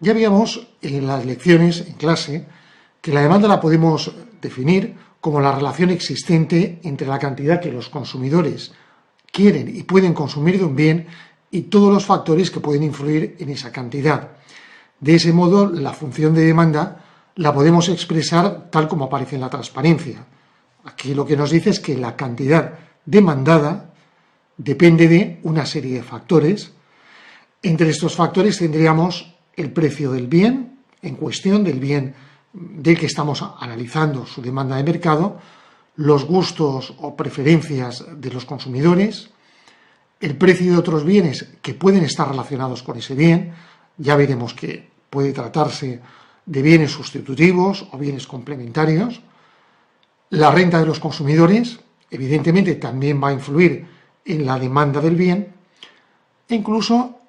Ya veíamos en las lecciones, en clase, que la demanda la podemos definir como la relación existente entre la cantidad que los consumidores quieren y pueden consumir de un bien y todos los factores que pueden influir en esa cantidad. De ese modo, la función de demanda la podemos expresar tal como aparece en la transparencia. Aquí lo que nos dice es que la cantidad demandada depende de una serie de factores. Entre estos factores tendríamos el precio del bien en cuestión, del bien del que estamos analizando su demanda de mercado, los gustos o preferencias de los consumidores, el precio de otros bienes que pueden estar relacionados con ese bien. Ya veremos que puede tratarse de bienes sustitutivos o bienes complementarios. La renta de los consumidores, evidentemente, también va a influir en la demanda del bien, e incluso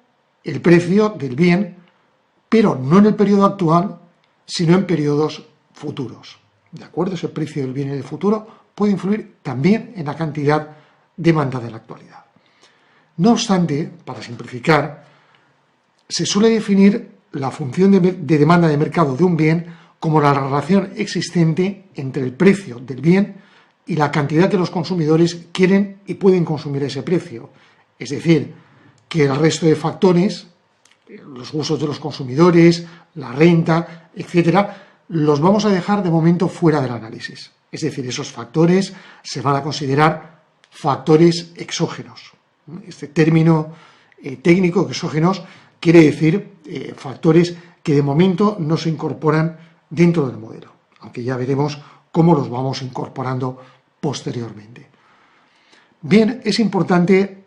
el precio del bien, pero no en el periodo actual, sino en periodos futuros. ¿De acuerdo? Ese precio del bien en el futuro puede influir también en la cantidad demandada en la actualidad. No obstante, para simplificar, se suele definir la función de demanda de mercado de un bien como la relación existente entre el precio del bien y la cantidad que los consumidores quieren y pueden consumir ese precio. Es decir, que el resto de factores, los gustos de los consumidores, la renta, etcétera, los vamos a dejar de momento fuera del análisis. Es decir, esos factores se van a considerar factores exógenos. Este término técnico, exógenos, quiere decir factores que de momento no se incorporan dentro del modelo, aunque ya veremos cómo los vamos incorporando posteriormente. Bien, es importante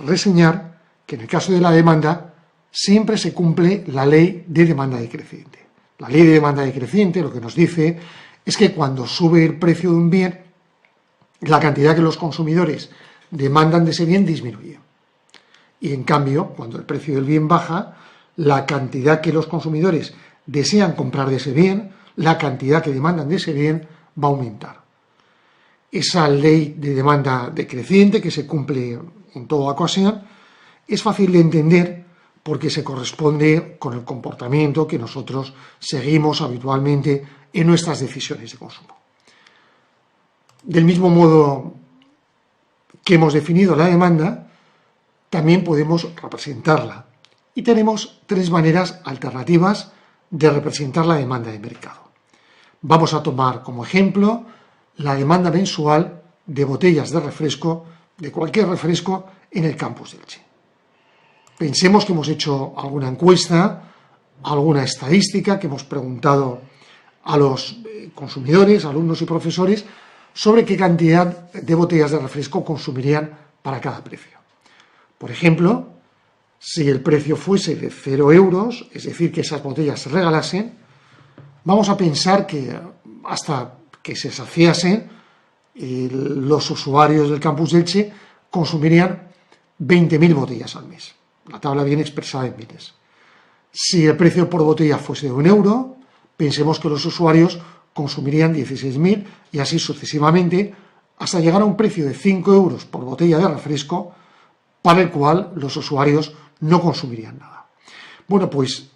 reseñar que en el caso de la demanda siempre se cumple la ley de demanda decreciente. La ley de demanda decreciente lo que nos dice es que cuando sube el precio de un bien, la cantidad que los consumidores demandan de ese bien disminuye. Y en cambio, cuando el precio del bien baja, la cantidad que los consumidores desean comprar de ese bien, la cantidad que demandan de ese bien va a aumentar. Esa ley de demanda decreciente que se cumple en toda ocasión es fácil de entender porque se corresponde con el comportamiento que nosotros seguimos habitualmente en nuestras decisiones de consumo. Del mismo modo que hemos definido la demanda, también podemos representarla. Y tenemos tres maneras alternativas de representar la demanda de mercado. Vamos a tomar como ejemplo la demanda mensual de botellas de refresco, de cualquier refresco, en el campus de Elche. Pensemos que hemos hecho alguna encuesta, alguna estadística, que hemos preguntado a los consumidores, alumnos y profesores, sobre qué cantidad de botellas de refresco consumirían para cada precio. Por ejemplo, si el precio fuese de 0 euros, es decir, que esas botellas se regalasen, vamos a pensar que hasta que se saciasen, los usuarios del campus de Elche consumirían 20.000 botellas al mes. La tabla viene expresada en miles. Si el precio por botella fuese de 1 euro, pensemos que los usuarios consumirían 16.000 y así sucesivamente, hasta llegar a un precio de 5 euros por botella de refresco, para el cual los usuarios no consumirían nada. Bueno, pues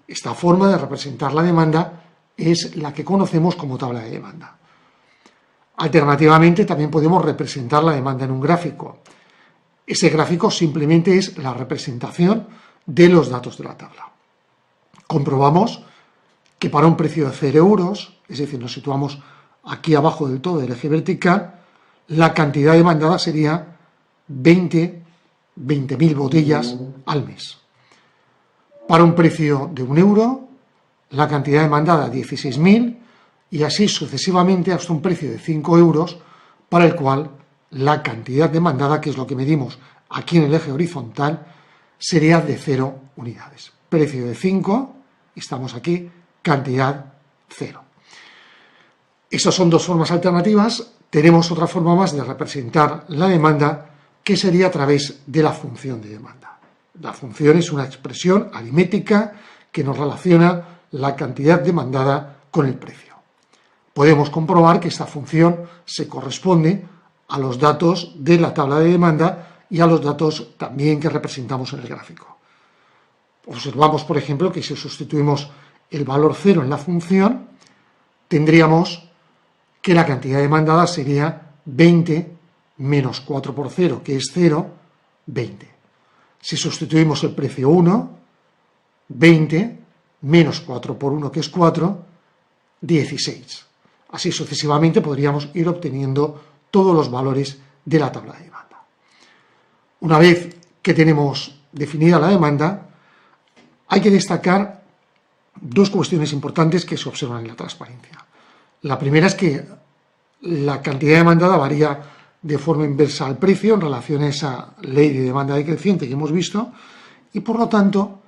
esta forma de representar la demanda es la que conocemos como tabla de demanda. Alternativamente, también podemos representar la demanda en un gráfico. Ese gráfico simplemente es la representación de los datos de la tabla. Comprobamos que para un precio de 0 euros, es decir, nos situamos aquí abajo del todo del eje vertical, la cantidad demandada sería 20.000 botellas al mes. Para un precio de 1 euro, la cantidad demandada 16.000 y así sucesivamente hasta un precio de 5 euros, para el cual la cantidad demandada, que es lo que medimos aquí en el eje horizontal, sería de 0 unidades. Precio de 5, estamos aquí, cantidad 0. Estas son dos formas alternativas. Tenemos otra forma más de representar la demanda, que sería a través de la función de demanda. La función es una expresión aritmética que nos relaciona la cantidad demandada con el precio. Podemos comprobar que esta función se corresponde a los datos de la tabla de demanda y a los datos también que representamos en el gráfico. Observamos, por ejemplo, que si sustituimos el valor 0 en la función, tendríamos que la cantidad demandada sería 20 menos 4 por 0, que es 0, 20. Si sustituimos el precio 1, 20 menos 4 por 1, que es 4, 16. Así sucesivamente podríamos ir obteniendo todos los valores de la tabla de demanda. Una vez que tenemos definida la demanda, hay que destacar dos cuestiones importantes que se observan en la transparencia. La primera es que la cantidad demandada varía de forma inversa al precio en relación a esa ley de demanda decreciente que hemos visto, y por lo tanto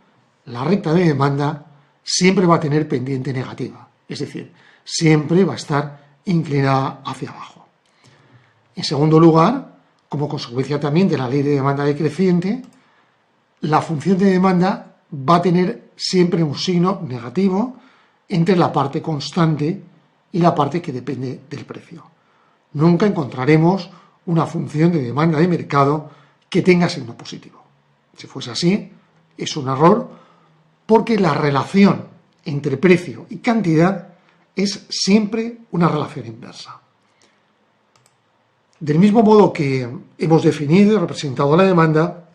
la recta de demanda siempre va a tener pendiente negativa, es decir, siempre va a estar inclinada hacia abajo. En segundo lugar, como consecuencia también de la ley de demanda decreciente, la función de demanda va a tener siempre un signo negativo entre la parte constante y la parte que depende del precio. Nunca encontraremos una función de demanda de mercado que tenga signo positivo. Si fuese así, es un error, porque la relación entre precio y cantidad es siempre una relación inversa. Del mismo modo que hemos definido y representado la demanda,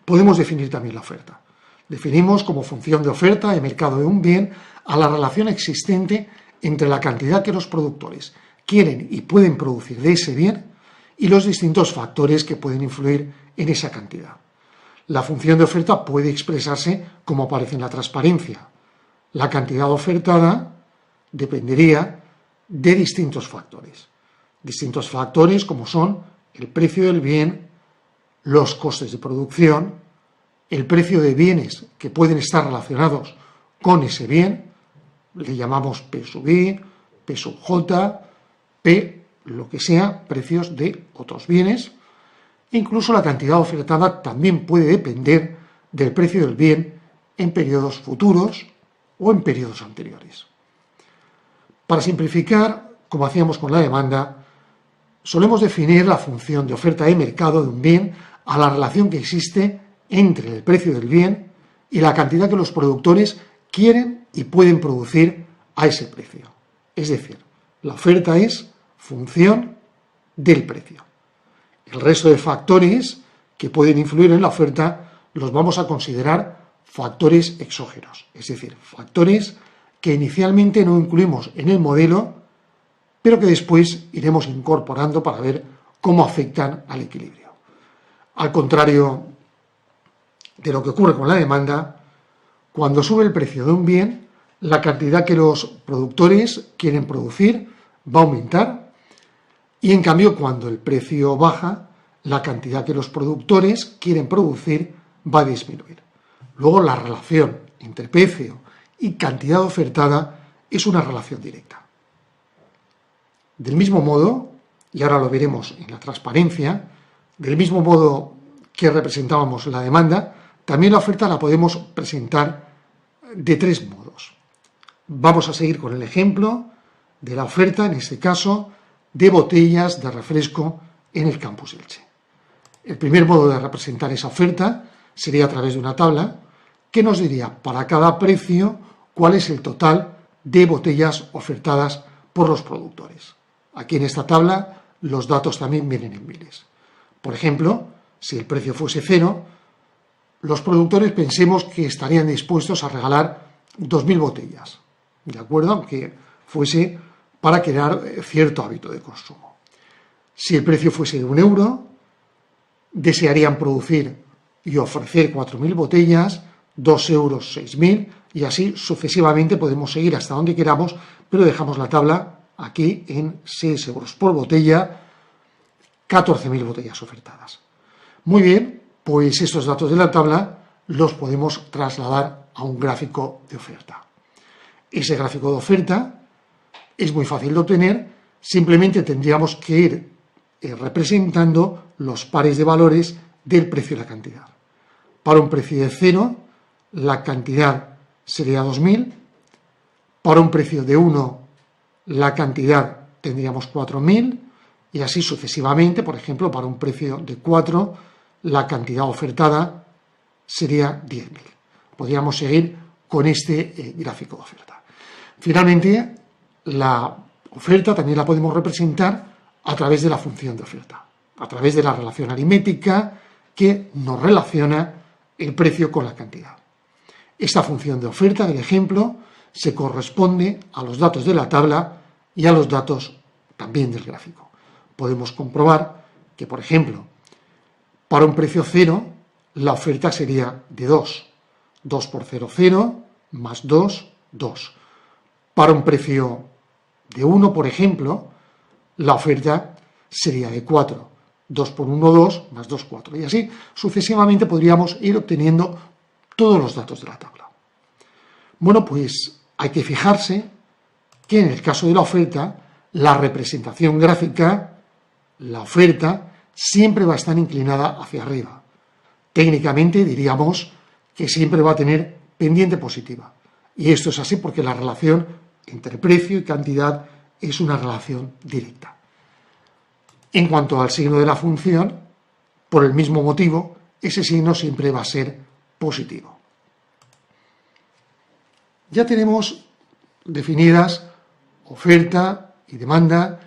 podemos definir también la oferta. Definimos como función de oferta de mercado de un bien a la relación existente entre la cantidad que los productores quieren y pueden producir de ese bien y los distintos factores que pueden influir en esa cantidad. La función de oferta puede expresarse como aparece en la transparencia. La cantidad ofertada dependería de distintos factores. Distintos factores como son el precio del bien, los costes de producción, el precio de bienes que pueden estar relacionados con ese bien, le llamamos P sub I, P sub J, P, lo que sea, precios de otros bienes. Incluso la cantidad ofertada también puede depender del precio del bien en periodos futuros o en periodos anteriores. Para simplificar, como hacíamos con la demanda, solemos definir la función de oferta de mercado de un bien a la relación que existe entre el precio del bien y la cantidad que los productores quieren y pueden producir a ese precio. Es decir, la oferta es función del precio. El resto de factores que pueden influir en la oferta los vamos a considerar factores exógenos, es decir, factores que inicialmente no incluimos en el modelo, pero que después iremos incorporando para ver cómo afectan al equilibrio. Al contrario de lo que ocurre con la demanda, cuando sube el precio de un bien, la cantidad que los productores quieren producir va a aumentar, y en cambio cuando el precio baja, la cantidad que los productores quieren producir va a disminuir. Luego la relación entre precio y cantidad ofertada es una relación directa. Del mismo modo, y ahora lo veremos en la transparencia, del mismo modo que representábamos la demanda, también la oferta la podemos presentar de tres modos. Vamos a seguir con el ejemplo de la oferta, en este caso, de botellas de refresco en el campus Elche. El primer modo de representar esa oferta sería a través de una tabla que nos diría para cada precio cuál es el total de botellas ofertadas por los productores. Aquí en esta tabla los datos también vienen en miles. Por ejemplo, si el precio fuese 0, los productores pensemos que estarían dispuestos a regalar 2.000 botellas, ¿de acuerdo? Aunque fuese para crear cierto hábito de consumo. Si el precio fuese de 1 euro, desearían producir y ofrecer 4.000 botellas, 2 euros 6.000, y así sucesivamente podemos seguir hasta donde queramos, pero dejamos la tabla aquí en 6 euros por botella, 14.000 botellas ofertadas. Muy bien, pues estos datos de la tabla los podemos trasladar a un gráfico de oferta. Ese gráfico de oferta es muy fácil de obtener, simplemente tendríamos que ir representando los pares de valores del precio y la cantidad. Para un precio de 0, la cantidad sería 2.000, para un precio de 1, la cantidad tendríamos 4.000, y así sucesivamente. Por ejemplo, para un precio de 4, la cantidad ofertada sería 10.000. podríamos seguir con este gráfico de oferta. Finalmente, la oferta también la podemos representar a través de la función de oferta, a través de la relación aritmética que nos relaciona el precio con la cantidad. Esta función de oferta del ejemplo se corresponde a los datos de la tabla y a los datos también del gráfico. Podemos comprobar que, por ejemplo, para un precio 0, la oferta sería de 2. 2 por 0, 0, más 2, 2. Para un precio de 1, por ejemplo, la oferta sería de 4. 2 por 1, 2, más 2, 4. Y así sucesivamente podríamos ir obteniendo todos los datos de la tabla. Bueno, pues hay que fijarse que en el caso de la oferta, la representación gráfica, la oferta, siempre va a estar inclinada hacia arriba. Técnicamente diríamos que siempre va a tener pendiente positiva. Y esto es así porque la relación entre precio y cantidad es una relación directa. En cuanto al signo de la función, por el mismo motivo, ese signo siempre va a ser positivo. Ya tenemos definidas oferta y demanda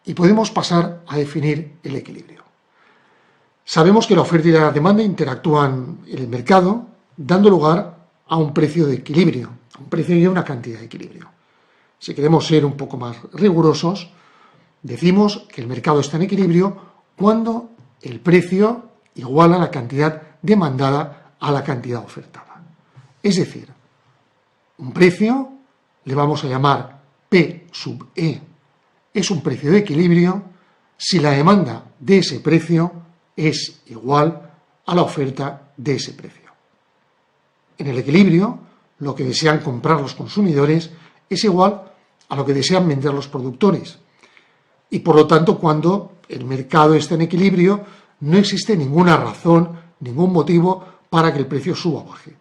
y podemos pasar a definir el equilibrio. Sabemos que la oferta y la demanda interactúan en el mercado, dando lugar a un precio de equilibrio, a un precio y a una cantidad de equilibrio. Si queremos ser un poco más rigurosos, decimos que el mercado está en equilibrio cuando el precio iguala la cantidad demandada a la cantidad ofertada. Es decir, un precio le vamos a llamar P sub E, es un precio de equilibrio si la demanda de ese precio es igual a la oferta de ese precio. En el equilibrio, lo que desean comprar los consumidores es igual a lo que desean vender los productores. Y por lo tanto, cuando el mercado está en equilibrio, no existe ninguna razón, ningún motivo para que el precio suba o baje.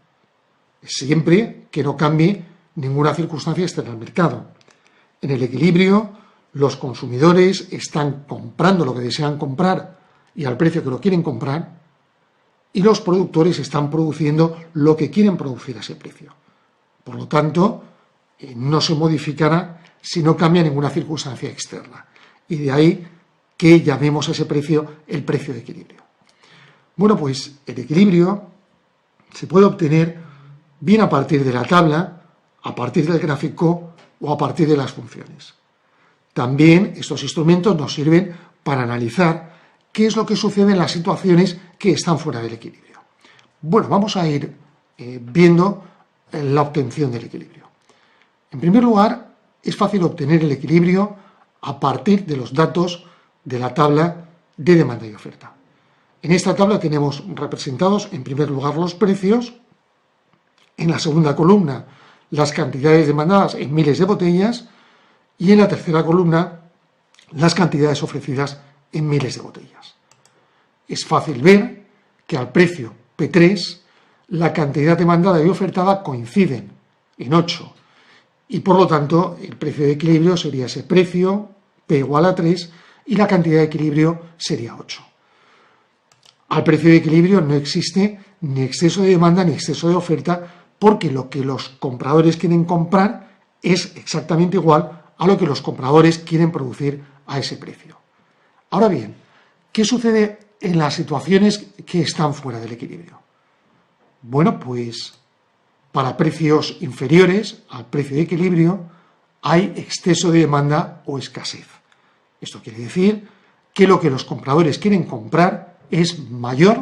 Siempre que no cambie ninguna circunstancia externa al mercado. En el equilibrio, los consumidores están comprando lo que desean comprar y al precio que lo quieren comprar, y los productores están produciendo lo que quieren producir a ese precio. Por lo tanto, no se modificará si no cambia ninguna circunstancia externa. Y de ahí que llamemos a ese precio el precio de equilibrio. Bueno, pues el equilibrio se puede obtener bien a partir de la tabla, a partir del gráfico o a partir de las funciones. También estos instrumentos nos sirven para analizar qué es lo que sucede en las situaciones que están fuera del equilibrio. Bueno, vamos a ir viendo la obtención del equilibrio. En primer lugar, es fácil obtener el equilibrio a partir de los datos de la tabla de demanda y oferta. En esta tabla tenemos representados, en primer lugar, los precios, en la segunda columna, las cantidades demandadas en miles de botellas, y en la tercera columna, las cantidades ofrecidas en miles de botellas. Es fácil ver que al precio P3, la cantidad demandada y ofertada coinciden en 8, y por lo tanto el precio de equilibrio sería ese precio, P igual a 3, y la cantidad de equilibrio sería 8. Al precio de equilibrio no existe ni exceso de demanda ni exceso de oferta, porque lo que los compradores quieren comprar es exactamente igual a lo que los compradores quieren producir a ese precio. Ahora bien, ¿qué sucede en las situaciones que están fuera del equilibrio? Bueno, pues para precios inferiores al precio de equilibrio hay exceso de demanda o escasez. Esto quiere decir que lo que los compradores quieren comprar es mayor,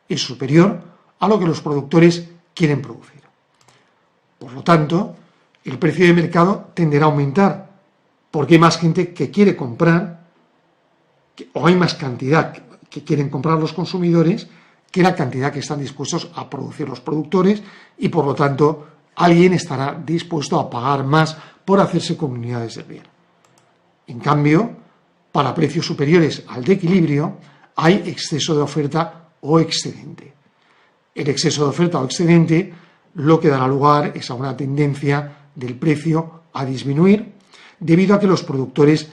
es superior a lo que los productores quieren producir. Por lo tanto, el precio de mercado tenderá a aumentar porque hay más gente que quiere comprar o hay más cantidad que quieren comprar los consumidores que la cantidad que están dispuestos a producir los productores, y por lo tanto alguien estará dispuesto a pagar más por hacerse con unidades del bien. En cambio, para precios superiores al de equilibrio hay exceso de oferta o excedente. El exceso de oferta o excedente lo que dará lugar es a una tendencia del precio a disminuir debido a que los productores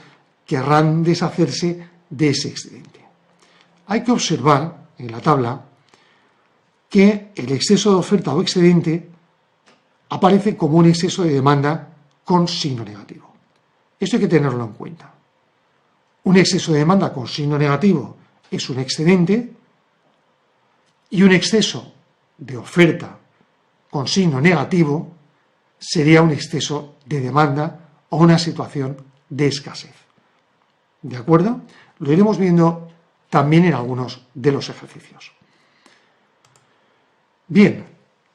querrán deshacerse de ese excedente. Hay que observar en la tabla que el exceso de oferta o excedente aparece como un exceso de demanda con signo negativo. Esto hay que tenerlo en cuenta. Un exceso de demanda con signo negativo es un excedente y un exceso de oferta con signo negativo sería un exceso de demanda o una situación de escasez. ¿De acuerdo? Lo iremos viendo también en algunos de los ejercicios. Bien,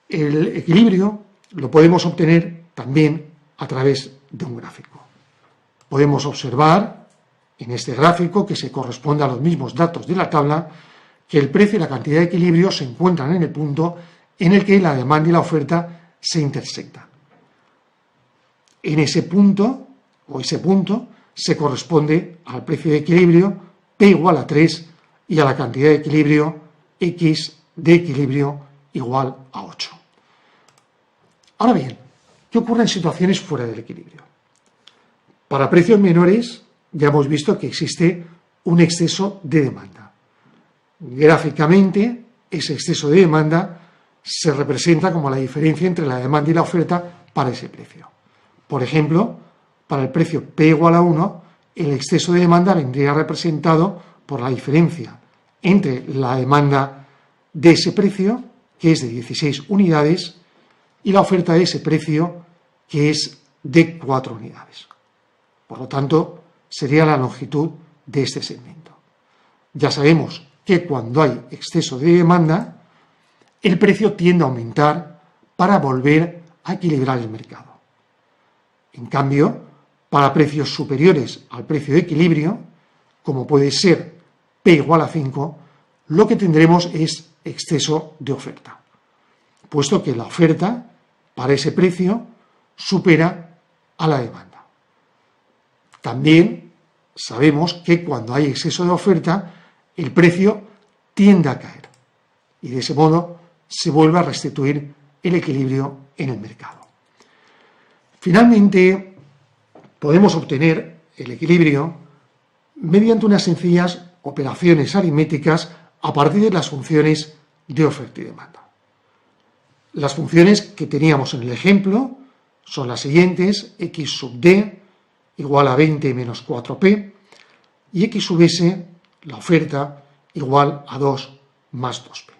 el equilibrio lo podemos obtener también a través de un gráfico. Podemos observar en este gráfico, que se corresponde a los mismos datos de la tabla, que el precio y la cantidad de equilibrio se encuentran en el punto en el que la demanda y la oferta se intersectan. En ese punto, se corresponde al precio de equilibrio P igual a 3 y a la cantidad de equilibrio X de equilibrio igual a 8. Ahora bien, ¿qué ocurre en situaciones fuera del equilibrio? Para precios menores ya hemos visto que existe un exceso de demanda. Gráficamente, ese exceso de demanda se representa como la diferencia entre la demanda y la oferta para ese precio. Por ejemplo, para el precio P igual a 1, el exceso de demanda vendría representado por la diferencia entre la demanda de ese precio, que es de 16 unidades, y la oferta de ese precio, que es de 4 unidades. Por lo tanto, sería la longitud de este segmento. Ya sabemos que cuando hay exceso de demanda, el precio tiende a aumentar para volver a equilibrar el mercado. En cambio, para precios superiores al precio de equilibrio, como puede ser P igual a 5, lo que tendremos es exceso de oferta, puesto que la oferta para ese precio supera a la demanda. También sabemos que cuando hay exceso de oferta, el precio tiende a caer y de ese modo se vuelve a restituir el equilibrio en el mercado. Finalmente, podemos obtener el equilibrio mediante unas sencillas operaciones aritméticas a partir de las funciones de oferta y demanda. Las funciones que teníamos en el ejemplo son las siguientes: x sub d igual a 20 menos 4p y x sub s, la oferta, igual a 2 más 2p.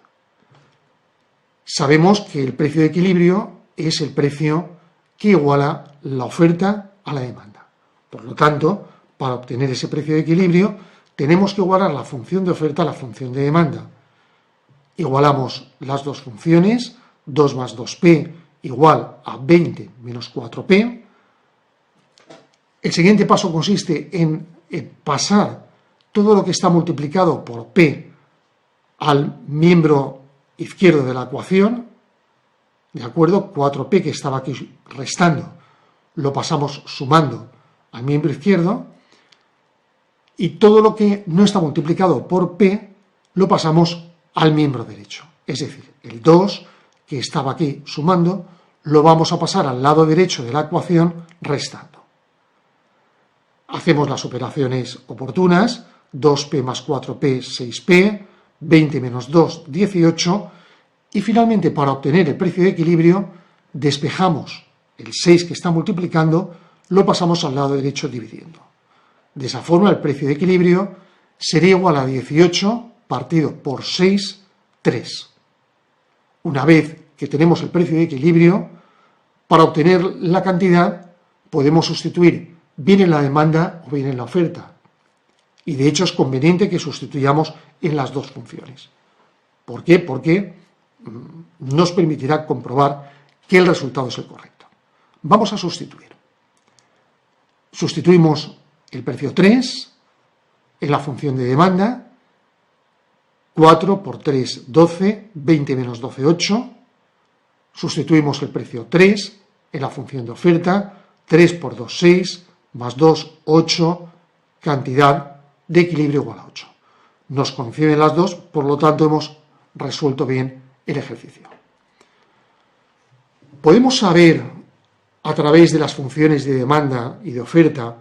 Sabemos que el precio de equilibrio es el precio que iguala la oferta a la demanda. Por lo tanto, para obtener ese precio de equilibrio, tenemos que igualar la función de oferta a la función de demanda. Igualamos las dos funciones, 2 más 2p igual a 20 menos 4p. El siguiente paso consiste en pasar todo lo que está multiplicado por p al miembro izquierdo de la ecuación, ¿de acuerdo? 4p que estaba aquí restando, lo pasamos sumando al miembro izquierdo, y todo lo que no está multiplicado por p lo pasamos al miembro derecho. Es decir, el 2 que estaba aquí sumando lo vamos a pasar al lado derecho de la ecuación restando. Hacemos las operaciones oportunas: 2p más 4p, 6p, 20 menos 2, 18, y finalmente, para obtener el precio de equilibrio, despejamos el 6 que está multiplicando, lo pasamos al lado derecho dividiendo. De esa forma, el precio de equilibrio sería igual a 18 partido por 6, 3. Una vez que tenemos el precio de equilibrio, para obtener la cantidad podemos sustituir bien en la demanda o bien en la oferta. Y de hecho es conveniente que sustituyamos en las dos funciones. ¿Por qué? Porque nos permitirá comprobar que el resultado es el correcto. Vamos a sustituir. Sustituimos el precio 3 en la función de demanda. 4 por 3, 12, 20 menos 12, 8. Sustituimos el precio 3 en la función de oferta. 3 por 2, 6, más 2, 8, cantidad de equilibrio igual a 8. Nos coinciden las dos, por lo tanto hemos resuelto bien el ejercicio. Podemos saber a través de las funciones de demanda y de oferta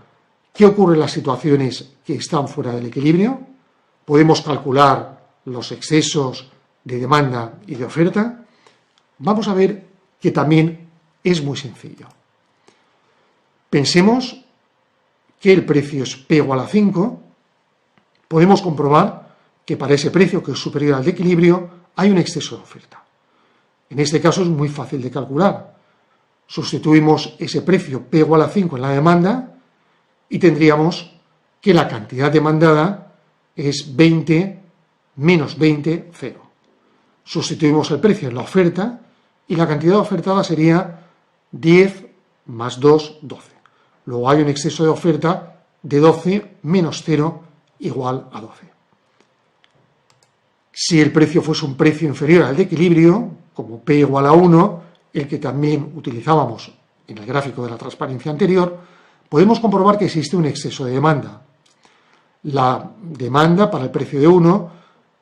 qué ocurre en las situaciones que están fuera del equilibrio. Podemos calcular los excesos de demanda y de oferta, vamos a ver que también es muy sencillo. Pensemos que el precio es P igual a 5, podemos comprobar que para ese precio, que es superior al de equilibrio, hay un exceso de oferta. En este caso es muy fácil de calcular. Sustituimos ese precio P igual a 5 en la demanda y tendríamos que la cantidad demandada es 20 menos 20, 0. Sustituimos el precio en la oferta y la cantidad ofertada sería 10 más 2, 12. Luego hay un exceso de oferta de 12 menos 0 igual a 12. Si el precio fuese un precio inferior al de equilibrio, como P igual a 1, el que también utilizábamos en el gráfico de la transparencia anterior, podemos comprobar que existe un exceso de demanda. La demanda para el precio de 1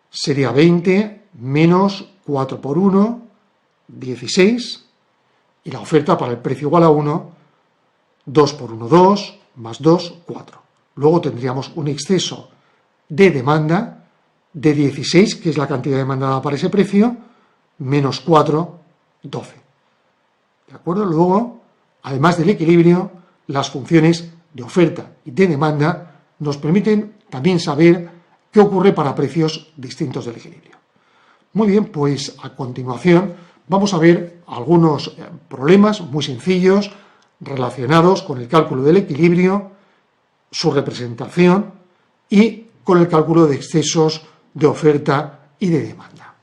sería 20 menos 4 por 1, 16, y la oferta para el precio igual a 1, 2 por 1, 2, más 2, 4. Luego tendríamos un exceso de demanda de 16, que es la cantidad demandada para ese precio, menos 4, 12. ¿De acuerdo? Luego, además del equilibrio, las funciones de oferta y de demanda nos permiten también saber qué ocurre para precios distintos del equilibrio. Muy bien, pues a continuación vamos a ver algunos problemas muy sencillos relacionados con el cálculo del equilibrio, su representación y con el cálculo de excesos de oferta y de demanda.